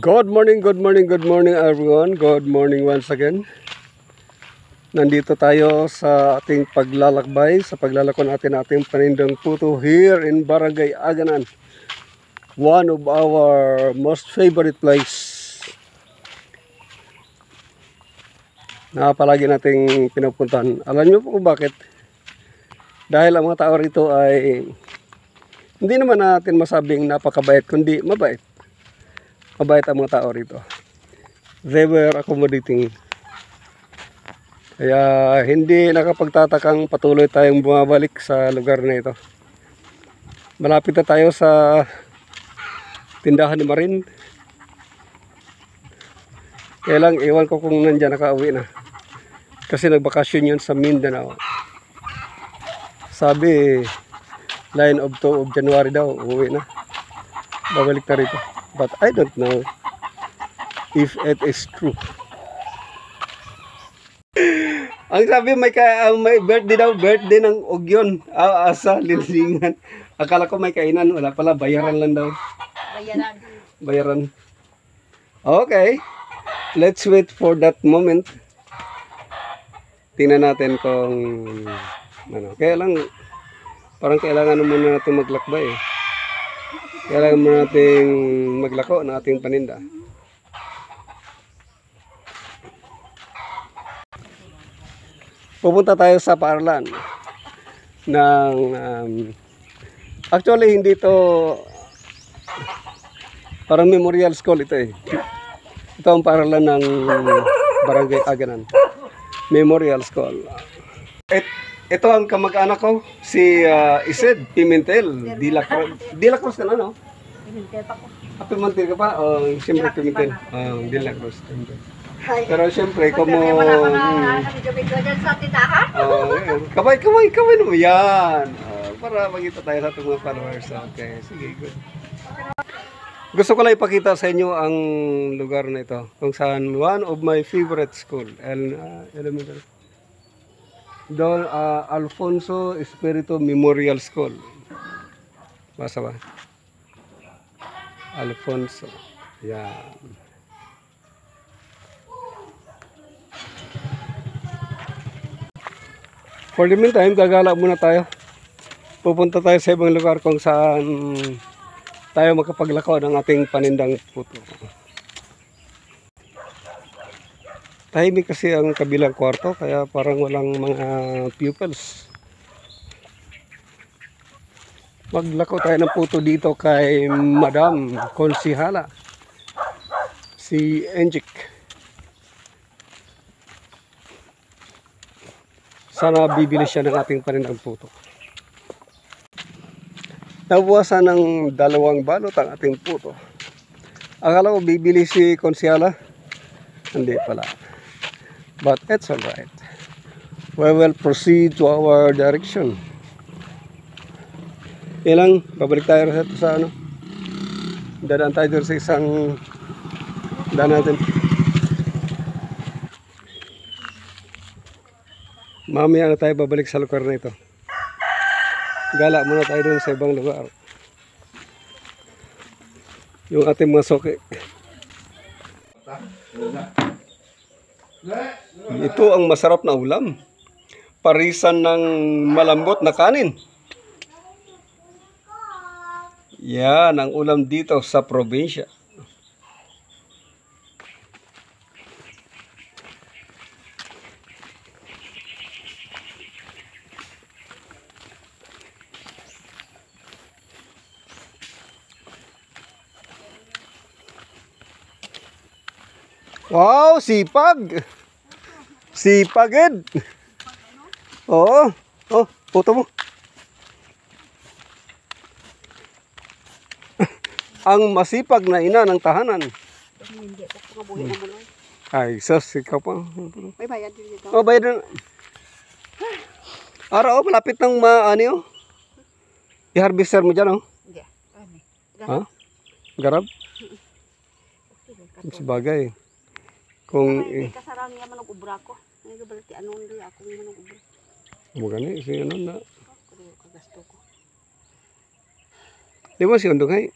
Good morning, good morning, good morning everyone. Good morning once again. Nandito tayo sa ating paglalakbay, sa paglalako natin ating panindang puto here in Barangay Aganan. One of our most favorite place na palagi nating pinupuntahan. Alam niyo po kung bakit? Dahil ang mga tao rito ay hindi naman natin masabing napakabait, kundi mabait. Mabait ang mga tao rito. They were accommodating. Kaya hindi nakapagtatakang patuloy tayong bumabalik sa lugar na ito. Malapit na tayo sa tindahan ni Marin. Kaya lang iwan ko kung nandiyan nakauwi na. Kasi nagbakasyon yun sa Mindanao. Sabi line of 2 of January daw uuwi na. Babalik na rito. But I don't know if it is true. Ang sabi may birthday daw, birthday ng Ugyon. Sa Linlingan. Akala ko may kainan, wala pala, bayaran lang daw. Bayaran. Okay. Let's wait for that moment. Tingnan natin kung ano. Kaya lang parang kailangan muna natin maglakbay eh. Kailangan muna nating maglako ng ating paninda. Pupunta tayo sa paaralan ng actually hindi to parang memorial school ito eh. Ito ang paaralan ng Barangay Aganan. Memorial School. Ito ang kamag-anak ko, si Ised Pimentel, De La Cruz ka na, no? Pimentel pa ko. Pimentel ka pa? Siyempre Pimentel. De La Cruz. Pero siyempre, como... Kamay naman yan. Para magkita tayo sa ating mga followers. Okay, sige, good. Gusto ko lang ipakita sa inyo ang lugar na ito. Kung saan one of my favorite school, elementary. Don Alfonso Espiritu Memorial School. Basa ba? Alfonso. Yan. For the meantime, gagala muna tayo. Pupunta tayo sa ibang lugar kung saan tayo makapaglako ng ating panindang puto. Tahimik kasi ang kabilang kwarto kaya parang walang mga pupils. Maglako tayo ng puto dito kay Madam Konsihala, si Enjik. Sana bibili siya ng ating panindang puto. Nabuwasan ng 2 balot ang ating puto. Akala ko bibili si Konsihala. Hindi pala. But it's alright. We will proceed to our direction. Ilang, babalik tayo sa ano. Dadaan tayo sa isang daan natin. Mamaya na tayo babalik sa lugar na ito. Gala muna tayo dun sa ibang lugar. Yung ating mga soke. Ito ang masarap na ulam. Parisan ng malambot na kanin. Yan ang ulam dito sa probinsya. Wow, sipag. Sipagid. Oo. Oh, puto mo. Ang masipag na ina ng tahanan. Hindi po kabuhi na mo. Ay, sus, ikaw pa. May bayad din dito. Oh, bayad na. Araw, malapit ng ano. I-harvester mo dyan, oh. Hindi. Ha? Garab? Sabagay. Kung kasarang niya manog ubra ko. Ay gabalti anon di ako manog ubra. Mo gani si ano na. Kagasto ko. Di ba si Undong ay?